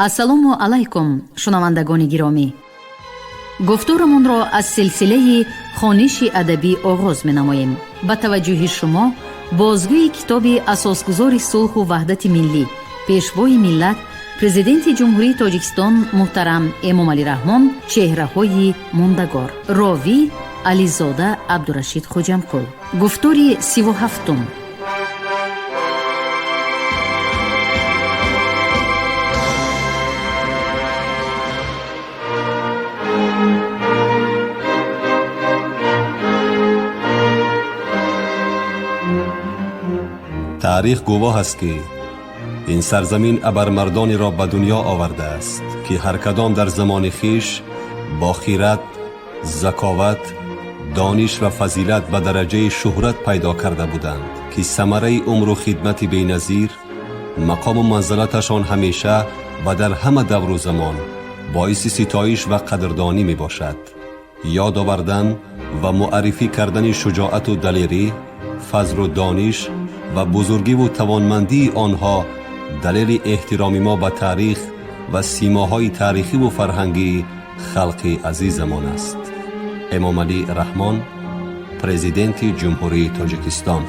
ассалому алайкум шунавандагони гиромӣ. гуфтурамонро аз силсилаи хониши адабӣ оғоз менамоем. ба таваҷҷӯҳи шумо бозгӯи китоби асосгузори сулҳу ваҳдати миллӣ, пешвои миллат, президенти ҷумҳурии Тоҷикистон муҳтарам Эмомалӣ Раҳмон, чеҳраҳои мондагор. ровӣ Ализода Абдурашид Хоҷамқул. гуфтури 37. تاریخ گواه است که این سرزمین ابرمردانی را به دنیا آورده است که هر کدام در زمان خیش با خیرت، ذکاوت، دانش و فضیلت به درجه شهرت پیدا کرده بودند که ثمره عمر و خدمت بی‌نظیر، مقام و منزلتشان همیشه و در همه دور و زمان باعث ستایش و قدردانی می باشد. یاد آوردن و معرفی کردن شجاعت و دلیری، فضل و دانش و بزرگی و توانمندی آنها دلیل احترام ما به تاریخ و سیماهای تاریخی و فرهنگی خلق عزیزمان است. امامعلی رحمان، پرزیدنت جمهوری تاجیکستان.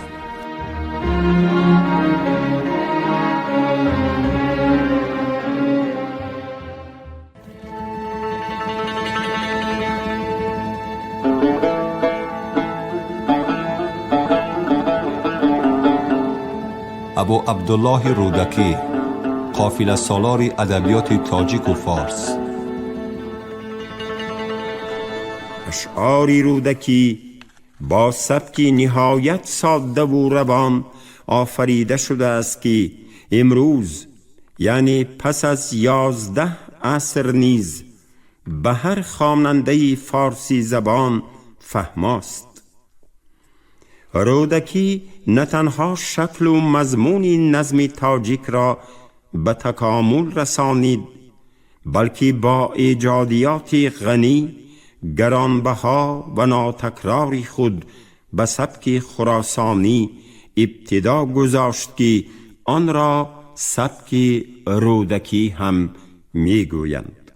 ابو عبدالله رودکی، قافله سالار ادبیات تاجیک و فارس. اشعار رودکی با سبکی نهایت ساده و روان آفریده شده است که امروز یعنی پس از 11 عصر نیز به هر خواننده فارسی زبان فهماست. رودکی نه تنها شکل و مضمون نظم تاجیک را به تکامل رسانید، بلکه با ایجادیات غنی، گرانبها و ناتکراری خود به سبک خراسانی ابتدا گذاشت که آن را سبک رودکی هم میگویند.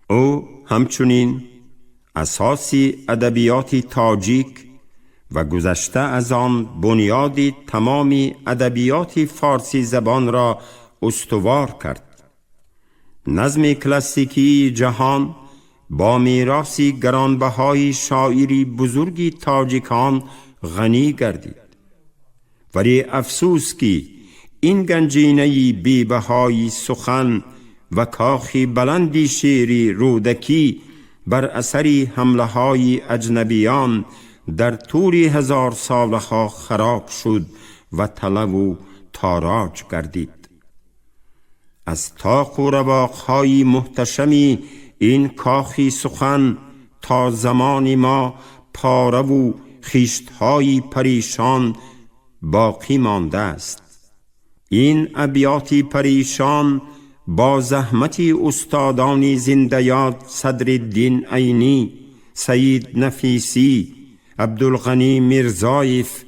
او همچنین اساس ادبیات تاجیک و گذشته از آن بنیاد تمام ادبیات فارسی زبان را استوار کرد. نظم کلاسیکی جهان با میراثی گرانبهای شاعری بزرگی تاجیکان غنی گردید، ولی افسوس که این گنجینه بی‌بهای سخن و کاخی بلندی شعری رودکی بر اثر حمله های اجنبیان در طول 1000 سالها خراب شد و تلف و تاراج گردید. از طاق و رواقهای محتشمی این کاخی سخن تا زمان ما پاره و خیشتهای پریشان باقی مانده است. این ابیاتی پریشان با زحمت استادان زنده یاد صدرالدین عینی، سید نفیسی، عبدالغنی میرزایف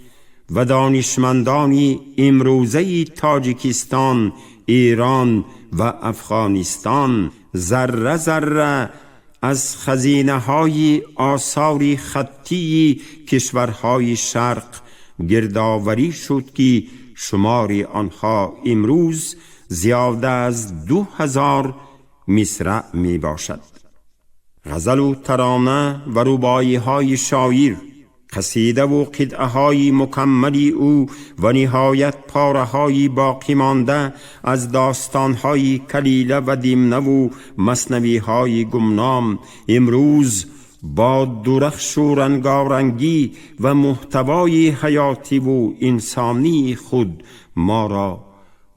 و دانشمندان امروزه تاجیکستان، ایران و افغانستان ذره ذره از خزینه های آثار خطی کشورهای شرق گردآوری شد که شمار آنها امروز زیاده از 2000 مصرع می باشد. غزل و ترانه و رباعی های شاعر، قصیده و قطعه های مکملی او و نهایت پاره های باقی مانده از داستان های کلیله و دیمنه و مثنوی های گمنام امروز با درخش و رنگارنگی و محتوای حیاتی و انسانی خود ما را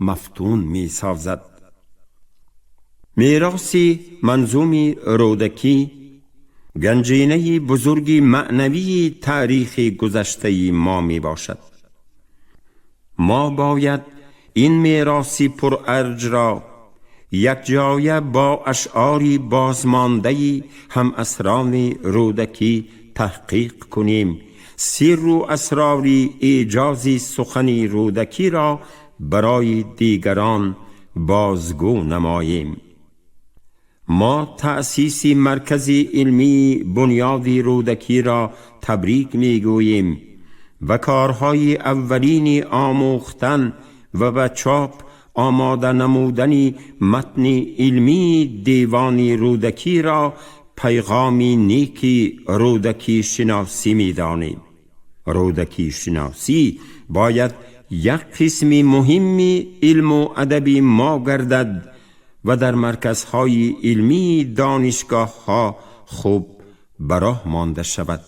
مفتون می سازد. میراث منظوم رودکی گنجینه بزرگ معنوی تاریخ گذشته ما می باشد. ما باید این میراث پر ارج را یک جایه با اشعاری بازمانده هم اسران رودکی تحقیق کنیم. سر و اسرار ایجاز سخن رودکی را برای دیگران بازگو نماییم. ما تأسیس مرکزی علمی بنیادی رودکی را تبریک میگوییم و کارهای اولین آموختن و به چاپ آماده نمودن متن علمی دیوان رودکی را پیغامی نیکی رودکی شناسی می‌دانیم. رودکی شناسی باید یک قسم مهمی علم و ادب ما گردد و در مرکزهای علمی دانشگاه‌ها خوب براه مانده شود.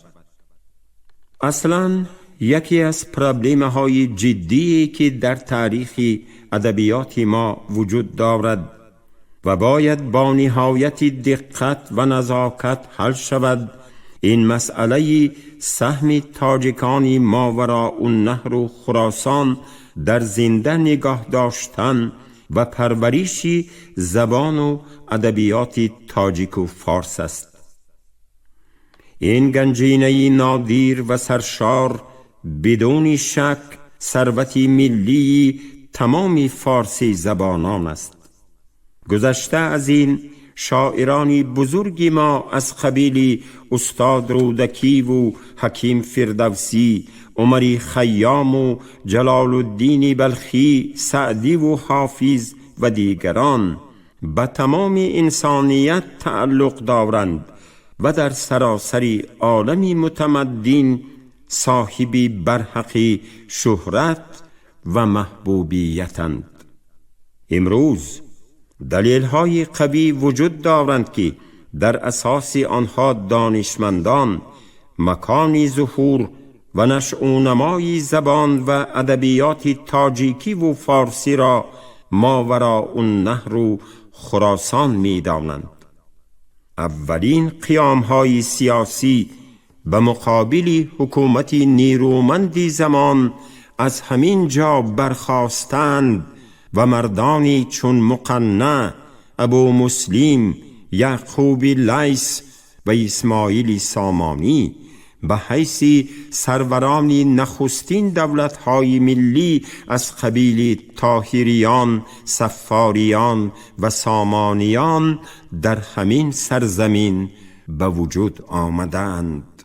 اصلاً یکی از پرابلم‌های جدی که در تاریخ ادبیات ما وجود دارد و باید با نهایت دقت و نزاکت حل شود، این مسئله سهم تاجکان ماوراء النهر و خراسان در زنده نگاه داشتن و پرورش زبان و ادبیات تاجیک و فارس است. این گنجینه نادر و سرشار بدون شک ثروت ملی تمام فارسی زبانان است. گذشته از این شاعران بزرگ ما از قبیل استاد رودکی و حکیم فردوسی، عمری خیام و جلال الدین بلخی، سعدی و حافظ و دیگران به تمام انسانیت تعلق دارند و در سراسر عالم متمدن صاحب برحق شهرت و محبوبیتند. امروز دلیل‌های قوی وجود دارند که در اساس آنها دانشمندان مکان ظهور و نشأ و نمای زبان و ادبیات تاجیکی و فارسی را ماوراء النهر و خراسان می‌دانند. اولین قیام‌های سیاسی به مقابل حکومت نیرومند زمان از همین جا برخاستند و مردانی چون مقنع، ابو مسلم، یعقوب لیث و اسماعیل سامانی به حیث سروران نخستین دولت‌های ملی از قبیل طاهریان، صفاریان و سامانیان در همین سرزمین به وجود آمدند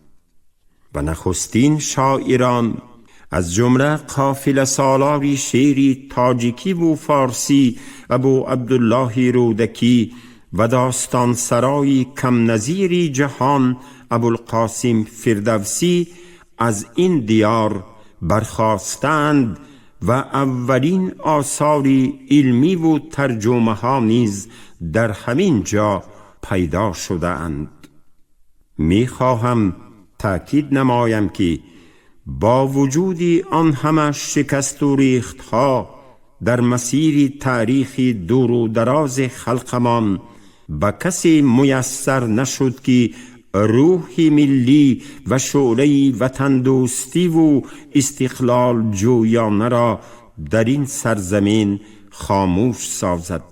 و نخستین شاعران از جمله قافله سالار شعر تاجیکی و فارسی ابو عبدالله رودکی و داستان سرای کم نظیر جهان ابوالقاسم فردوسی از این دیار برخاستند و اولین آثار علمی و ترجمه ها نیز در همین جا پیدا شده اند. می خواهم تأکید نمایم که با وجود آن همه شکست و ریختها در مسیر تاریخ دور و دراز خلقمان به کسی میسر نشد که روح ملی و شعله وطن دوستی و استقلال جویانه را در این سرزمین خاموش سازد.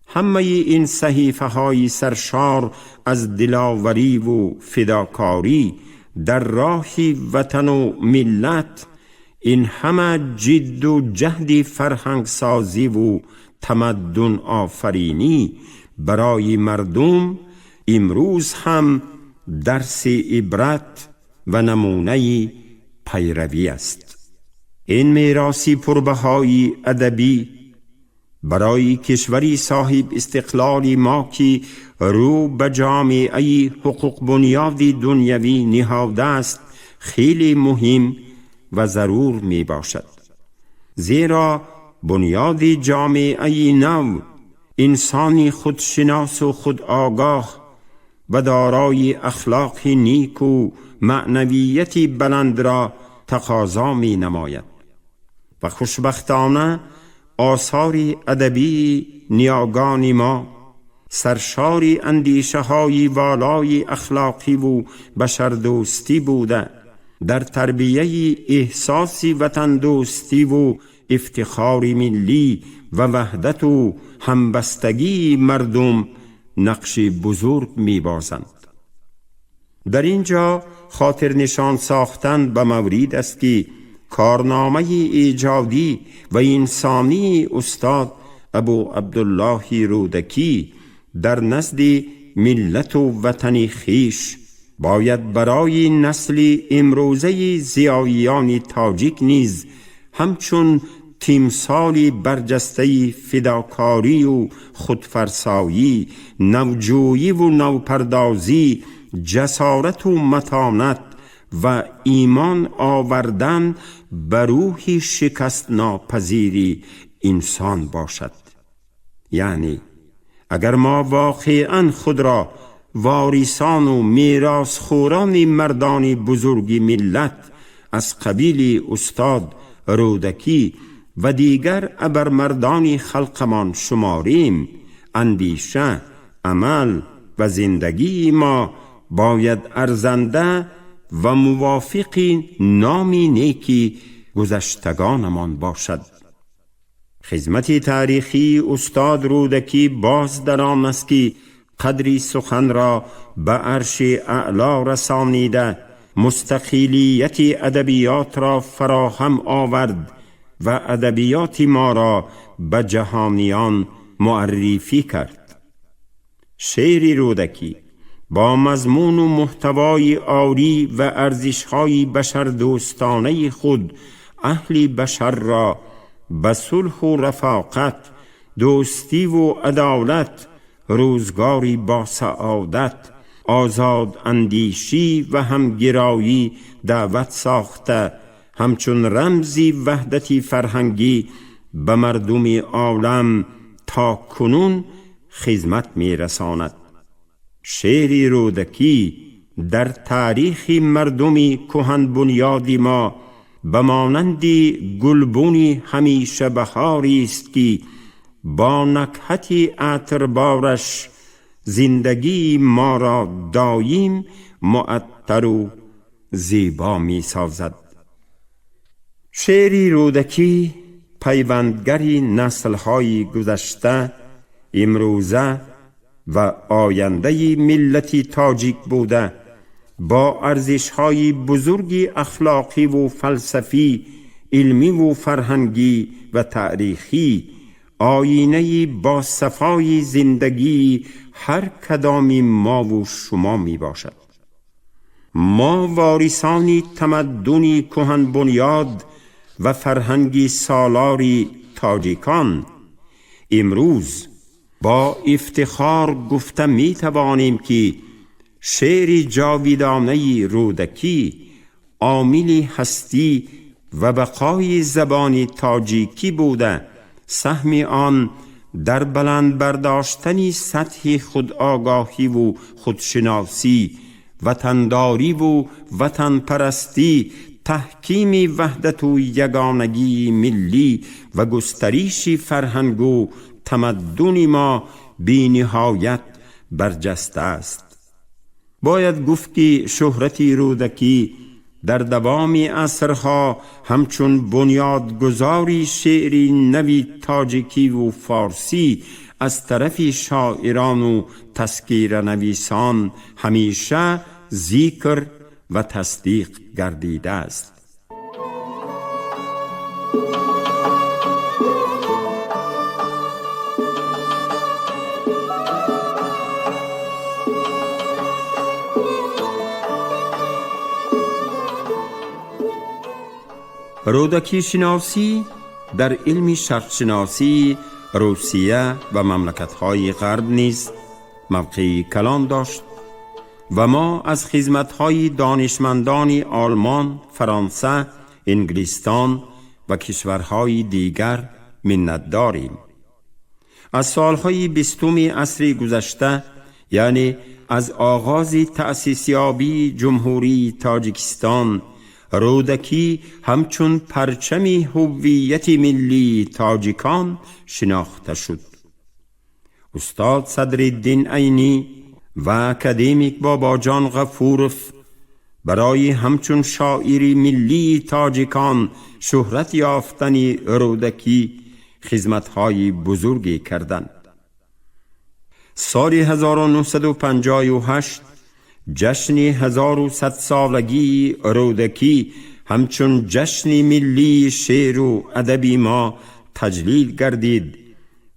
همه این صحیفه های سرشار از دلاوری و فداکاری در راه وطن و ملت، این همه جد و جهد فرهنگ سازی و تمدن آفرینی برای مردم امروز هم درس عبرت و نمونه پیروی است. این میراثی پربهای ادبی برای کشوری صاحب استقلال ما که رو به جامعه حقوق بنیاد دنیوی نهاده است خیلی مهم و ضرور می باشد، زیرا بنیاد جامعه نو انسانی خودشناس و خودآگاه و دارای اخلاق نیک و معنویت بلند را تقاضا می نماید و خوشبختانه آثار ادبی نیاگان ما سرشار اندیشه های والای اخلاقی و بشردوستی بوده در تربیه احساس وطن دوستی و افتخار ملی و وحدت و همبستگی مردم نقش بزرگ می بازند. در اینجا خاطر نشان ساختن به مورد است که کارنامه ایجادی و انسانی استاد ابو عبدالله رودکی در نزد ملت و وطن خیش باید برای نسل امروزه ضیاییان تاجیک نیز همچون تیمثالی برجسته فداکاری و خودفرسایی، نوجویی و نوپردازی، جسارت و متانت و ایمان آوردن بر روح شکست ناپذیری انسان باشد. یعنی اگر ما واقعاً خود را وارثان و میراثخواران مردان بزرگ ملت از قبیل استاد رودکی و دیگر ابرمردان خلقمان شماریم، اندیشه، عمل و زندگی ما باید ارزنده و موافق نامی نیکی گذشتگانمان باشد. خدمت تاریخی استاد رودکی باز در آن است که قدری سخن را به عرش اعلا رسانیده، مستقلیت ادبیات را فراهم آورد و ادبیات ما را به جهانیان معرفی کرد. شعر رودکی با مضمون و محتوای عالی و ارزش‌های بشردوستانه خود اهل بشر را به صلح و رفاقت، دوستی و عدالت، روزگاری با سعادت، آزاد اندیشی و همگرایی دعوت ساخته، همچون رمزی وحدتی فرهنگی به مردم عالم تا کنون خدمت می رساند. شعر رودکی در تاریخ مردم کهن بنیادی ما به مانند گلبونی همیشه بهاری است که با نکهت عطربارش زندگی ما را دایم معطر و زیبا می سازد. شعر رودکی پیوندگری نسل‌های گذشته، امروزه و آینده ملت تاجیک بوده، با ارزش‌های بزرگ اخلاقی و فلسفی، علمی و فرهنگی و تاریخی، آینه با صفای زندگی هر کدام ما و شما می باشد. ما وارثانی تمدنی کهن بنیاد و فرهنگی سالاری تاجیکان امروز با افتخار گفته می توانیم که شعر جاویدانه رودکی عامل هستی و بقای زبان تاجیکی بوده، سهم آن در بلند برداشتن سطح خودآگاهی و خودشناسی، وطنداری و وطن پرستی، تحکیم وحدت و یگانگی ملی و گستریش فرهنگ و تمدن ما بی نهایت برجسته است. باید گفت که شهرت رودکی در دوام عصرها همچون بنیادگذاری شعر نوی تاجیکی و فارسی از طرف شاعران و تذکیر نویسان همیشه ذکر و تصدیق گردیده است. رودکی شناسی در علم شرق شناسی روسیه و مملکت‌های غرب نیز موقعی کلان داشت و ما از خدمت‌های دانشمندان آلمان، فرانسه، انگلستان و کشورهای دیگر منت داریم. از سالهای 20 عصر گذشته، یعنی از آغاز تأسیسیابی جمهوری تاجیکستان، رودکی همچون پرچمی هویت ملی تاجیکان شناخته شد. استاد صدرالدین عینی و اکادمیک باباجان غفورف برای همچون شاعری ملی تاجیکان شهرت یافتن رودکی خدمت‌های بزرگی کردند. سال 1958 جشن 1100 سالگی رودکی همچون جشن ملی شعر و ادب ما تجلیل گردید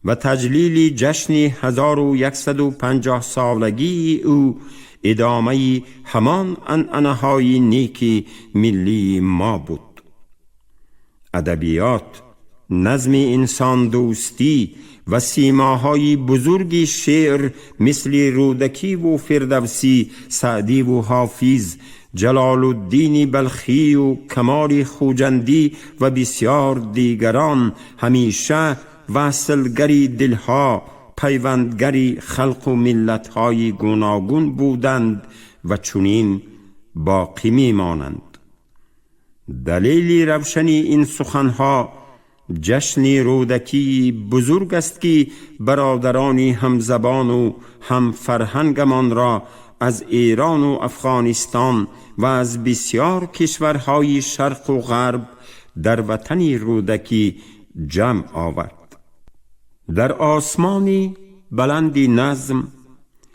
و تجلیل جشن 1150 سالگی او ادامه همان عنعنه‌های نیکی ملی ما بود. ادبیات، نظم انسان دوستی و سیماهای بزرگ شعر مثل رودکی و فردوسی، سعدی و حافظ، جلال الدین بلخی و کمال خوجندی و بسیار دیگران همیشه وصلگری دلها، پیوندگری خلق و ملتهای گوناگون بودند و چنین باقی میمانند. دلیل روشن این سخنها جشن رودکی بزرگ است که برادرانی همزبان و هم فرهنگمان را از ایران و افغانستان و از بسیار کشورهای شرق و غرب در وطن رودکی جمع آورد. در آسمانی بلندی نظم،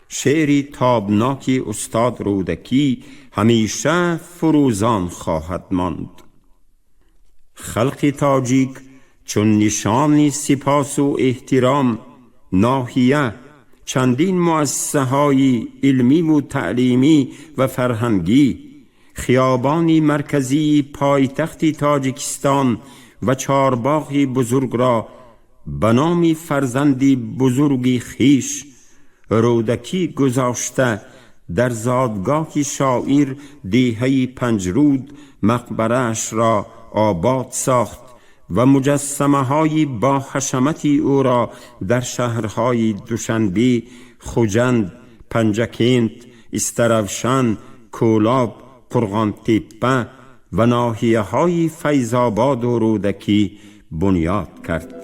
شعری تابناک استاد رودکی همیشه فروزان خواهد ماند. خلق تاجیک چون نشان سپاس و احترام ناحیه چندین مؤسسه‌های علمی و تعلیمی و فرهنگی، خیابان مرکزی پایتخت تاجیکستان و چهارباغ بزرگ را به نام فرزندی بزرگی خیش رودکی گذاشته در زادگاه شاعر دیهه پنجرود مقبره‌اش را آباد ساخت و مجسمه های با حشمت او را در شهرهای دوشنبه، خوجند، پنجکینت، استرافشان، کولاب، قرغان تپه و ناحیه های فیض‌آباد و رودکی بنیاد کرد.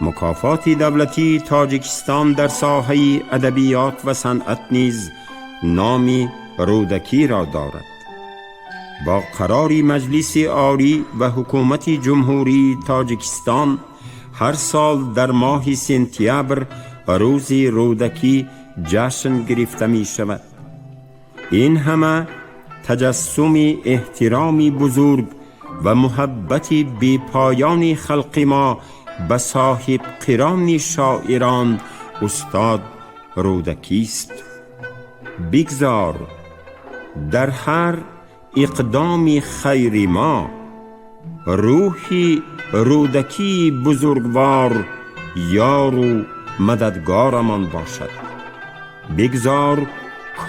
مکافات دولتی تاجیکستان در ساحه ادبیات و صنعت نیز نامی رودکی را دارد. با قرار مجلس عالی و حکومت جمهوری تاجیکستان هر سال در ماه سپتامبر روز رودکی جشن گرفته می شود. این همه تجسم احترامی بزرگ و محبت بی پایان خلق ما به صاحب قران شاعران استاد رودکی است. بگذار در هر اقدام خیر ما روحی رودکی بزرگوار یار و مددگارمان باشد. بگذار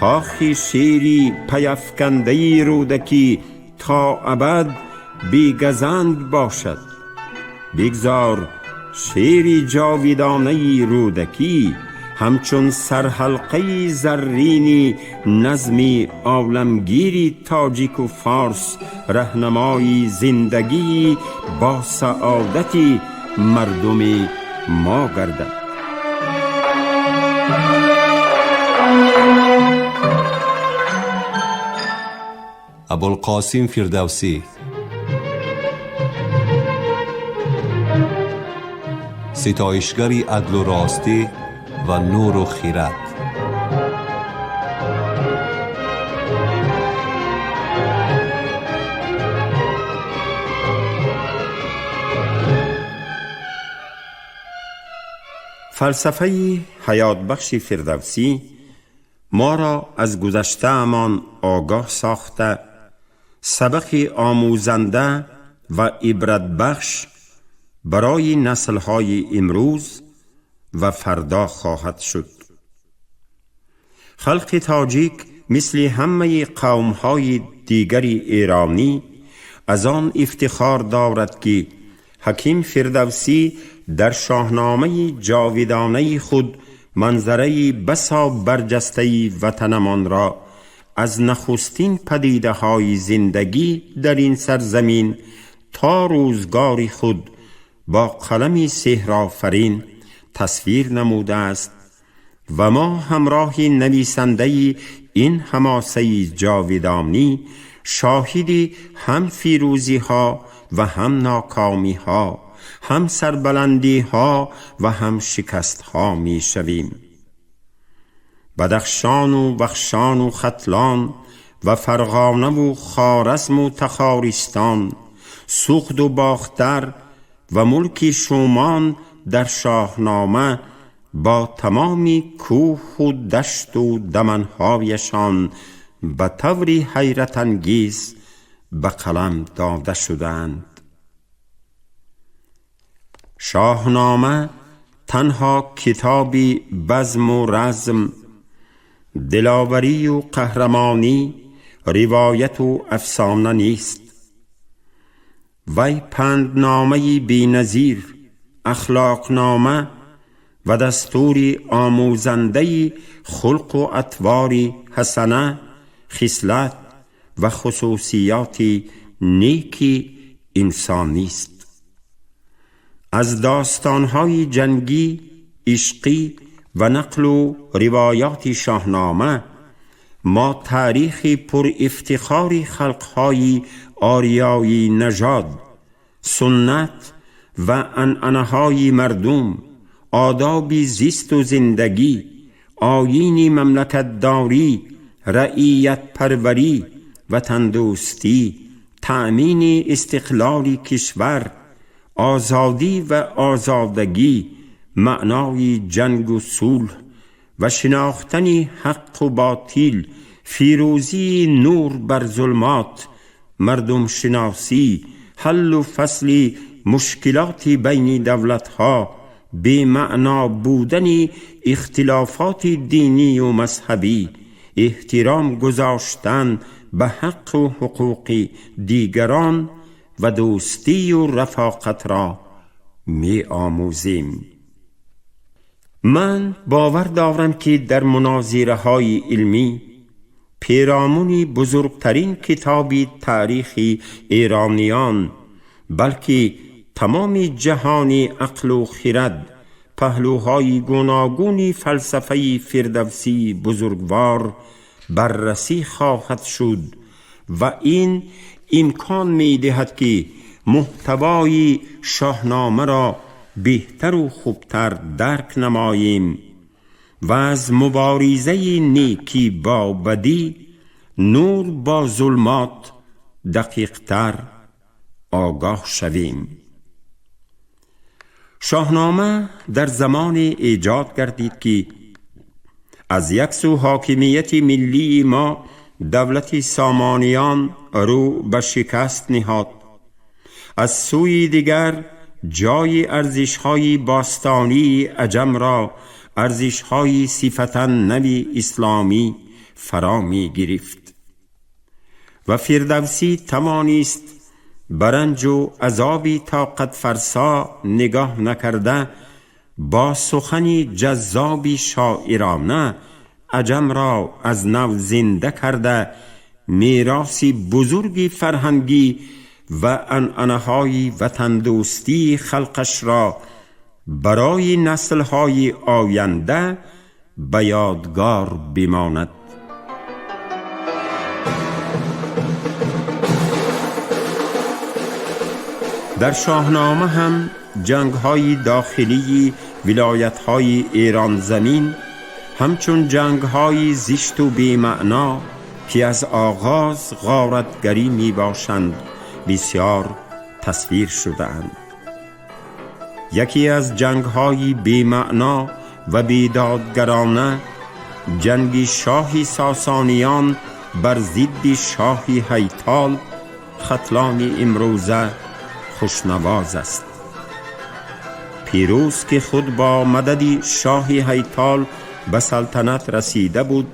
کاخ شیری پیفکنده رودکی تا ابد بیگزند باشد. بگذار شیر جاویدانه رودکی همچون سرحلقه زرینی نظمی عالمگیری تاجیک و فارس رهنمای زندگی با سعادتی مردم ما گردد. ابوالقاسم فردوسی، ستایشگری عدل و راستی و نور و خیرت. فلسفه حیات بخش فردوسی ما را از گذشته امان آگاه ساخته، سبق آموزنده و عبرت بخش برای نسل‌های امروز و فردا خواهد شد. خلق تاجیک مثل همه قوم‌های دیگر ایرانی از آن افتخار دارد که حکیم فردوسی در شاهنامه جاویدانه خود منظره بسا برجسته وطنمان را از نخستین پدیده های زندگی در این سرزمین تا روزگار خود با قلم سحرآفرین تصویر نموده است و ما همراه نویسنده این حماسه جاویدانی شاهدی هم فیروزی ها و هم ناکامی ها، هم سربلندی ها و هم شکست ها می شویم. بدخشان و بخشان و ختلان و فرغانه و خوارزم و تخارستان، سوخت و باختر و ملک شومان در شاهنامه با تمامی کوه و دشت و دمنهایشان به طوری حیرت انگیز به قلم داده شدند. شاهنامه تنها کتابی بزم و رزم، دلاوری و قهرمانی، روایت و افسانه نیست. وی پندنامه‌ای بی‌نظیر، اخلاقنامه و دستوری آموزنده‌ای خلق و اطواری حسنه، خصلت و خصوصیاتی نیکی انسانی است. از داستان‌های جنگی، عشقی و نقل و روایات شاهنامه ما تاریخی پر افتخاری خلق‌های آریایی نژاد، سنت و عنعنه‌های مردم، آدابی زیست و زندگی، آیینی مملکتداری، رعیت پروری و تندرستی، تأمین استقلال کشور، آزادی و آزادگی، معنای جنگ و صلح و شناختن حق و باطل، فیروزی نور بر ظلمات، مردم شناسی، حل و فصل مشکلات بین دولتها، بی معنا بودن اختلافات دینی و مذهبی، احترام گذاشتن به حق و حقوق دیگران و دوستی و رفاقت را می آموزیم. من باور دارم که در مناظره های علمی پیرامونی بزرگترین کتابی تاریخی ایرانیان، بلکه تمام جهانی عقل و خرد، پهلوهای گوناگون فلسفه فردوسی بزرگوار بررسی خواهد شد و این امکان می دهد که محتوای شاهنامه را بهتر و خوبتر درک نماییم و از مبارزه نیکی با بدی، نور با ظلمات دقیقتر آگاه شویم. شاهنامه در زمان ایجاد گردید که از یک سو حاکمیت ملی ما دولت سامانیان رو به شکست نهاد، از سوی دیگر جای ارزش‌های باستانی عجم را ارزش‌های صفتاً نوی اسلامی فرا می گرفت و فردوسی توانست برنج و عذابی طاقت فرسا نگاه نکرده با سخنی جذابی شاعرانه عجم را از نو زنده کرده میراثی بزرگی فرهنگی و عنعنه‌های وطن دوستی خلقش را برای نسل‌های آینده به یادگار بماند. در شاهنامه هم جنگ‌های داخلی ولایت‌های ایران زمین همچون جنگ‌های زشت و بی‌معنا که از آغاز غارتگری می باشند بسیار تصویر شده‌اند. یکی از جنگ‌های بی‌معنا و بیدادگرانه جنگ شاه ساسانیان بر ضد شاه هیتال ختلان امروزه خوشنواز است. پیروز که خود با مدد شاه هیتال به سلطنت رسیده بود،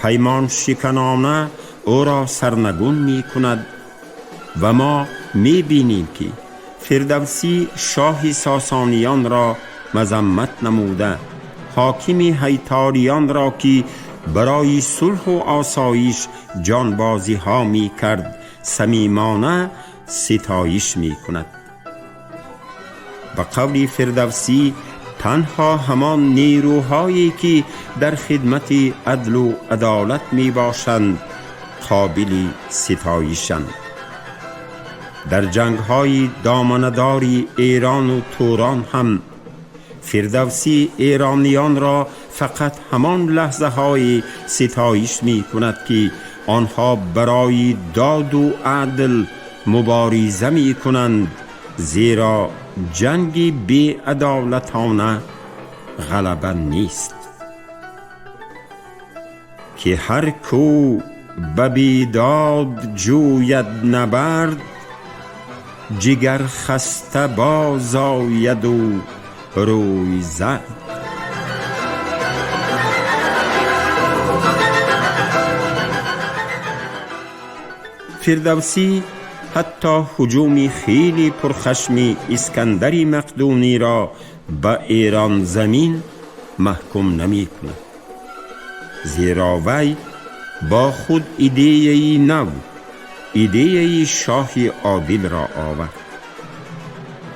پیمان شکنانه او را سرنگون می کند و ما می بینیم که فردوسی شاه ساسانیان را مذمت نموده، حاکم هیتالیان را که برای صلح و آسایش جانبازی ها می کرد صمیمانه ستایش می کند. به قول فردوسی تنها همان نیروهایی که در خدمت عدل و عدالت می باشند قابل ستایشند. در جنگ‌های دامنه‌داری ایران و توران هم فردوسی ایرانیان را فقط همان لحظه های ستایش می کند که آنها برای داد و عدل مبارزه می کنند، زیرا جنگی بی عدالتانه غلبه نیست. که هر کو به بیداد جوید نبرد، جگر خسته باز آید و روی زد. فردوسی حتی هجوم خیلی پرخشمی اسکندر مقدونی را به ایران زمین محکوم نمی کند، زیرا وی با خود ایده‌ای نو، ایده شاه عادل را آورد.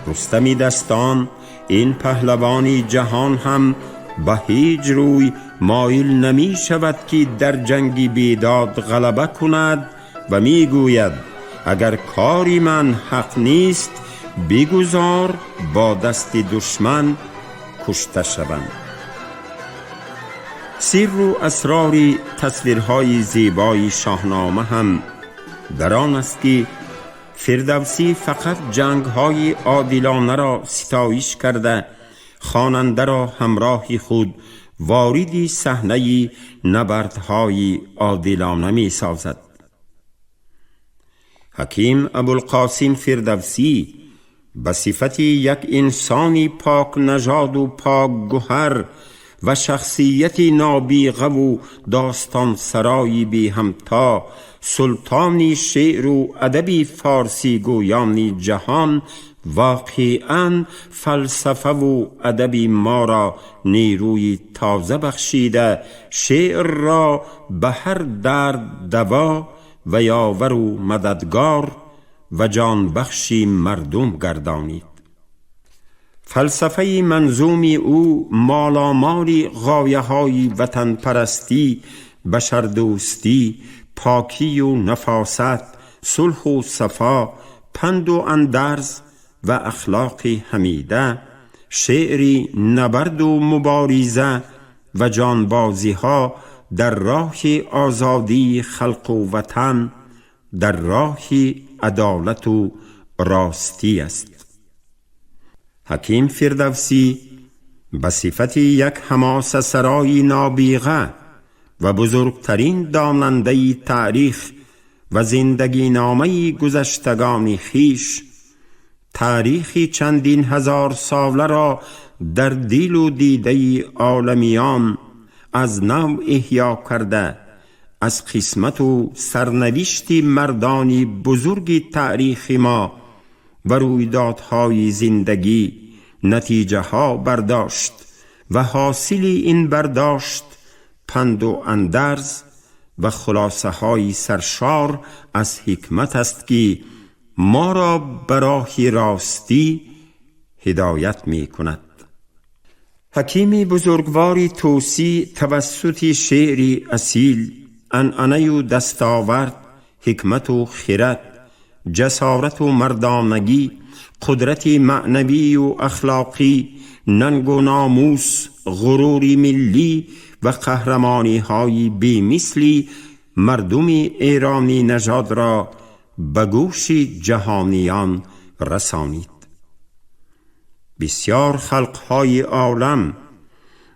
رستم دستان، این پهلوانی جهان هم به هیچ روی مایل نمی شود که در جنگی بیداد غلبه کند و می گوید اگر کاری من حق نیست بگذار با دست دشمن کشته شوم. سر و اسرار تصویرهای زیبای شاهنامه هم در آن است که فردوسی فقط جنگهای عادلانه را ستایش کرده، خواننده را همراه خود وارد صحنه نبردهای عادلانه می سازد. حکیم ابوالقاسم فردوسی به صفت یک انسانی پاک نژاد و پاک گوهر و شخصیتی نابیغه و داستان سرایی بی همتا، سلطانی شعر و ادب فارسی گویان جهان، واقعاً فلسفه و ادب ما را نیروی تازه بخشیده، شعر را به هر درد دوا و یاور و مددگار و جان بخشی مردم گردانید. فلسفه منظومی او مالامال غایه های وطن پرستی، بشردوستی، پاکی و نفاست، صلح و صفا، پند و اندرز و اخلاق حمیده، شعری نبرد و مبارزه و جانبازی ها در راه آزادی خلق و وطن، در راه عدالت و راستی است. حکیم فردوسی به صفت یک حماسه سرای نابیغه و بزرگترین داننده تاریخ و زندگی نامه گذشتگان خیش، تاریخی چندین هزار ساله را در دل و دیده عالمیان از نو احیا کرده، از قسمت و سرنوشت مردانی بزرگ تاریخ ما و رویدادهای زندگی نتیجه ها برداشت و حاصل این برداشت پند و اندرز و خلاصه های سرشار از حکمت است که ما را به راه راستی هدایت می کند. حکیم بزرگوار توسی توسط شعری اصیل، عنعنه و دستاورد، حکمت و خرد، جسارت و مردانگی، قدرت معنوی و اخلاقی، ننگ و ناموس، غروری ملی و قهرمانی های بی مثلی مردم ایرانی نژاد را به گوش جهانیان رسانید. بسیار خلقهای عالم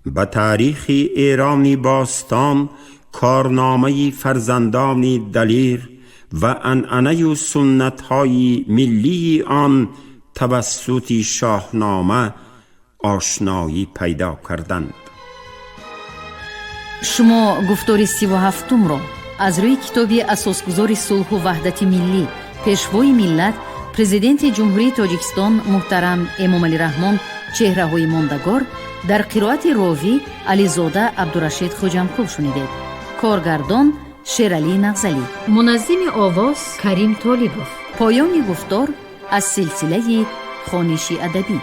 به تاریخ ایرانی باستان کارنامه فرزندان دلیر و عنعنه و سنت‌های ملی آن توسط شاهنامه آشنایی پیدا کردند. شما گفتار 37 را از روی کتاب اساسگذار صلح و وحدت ملی، پیشوای ملت، پرزیدنت جمهوری تاجیکستان محترم امامعلی رحمان چهره‌های ماندگار در قرائت راوی علیزاده عبدالرشید خوجمقل شنیدید. کارگردان شیرعلی نغزلی، منظم آواز کریم طالبوف. پایان گفتار از سلسله خوانش ادبی.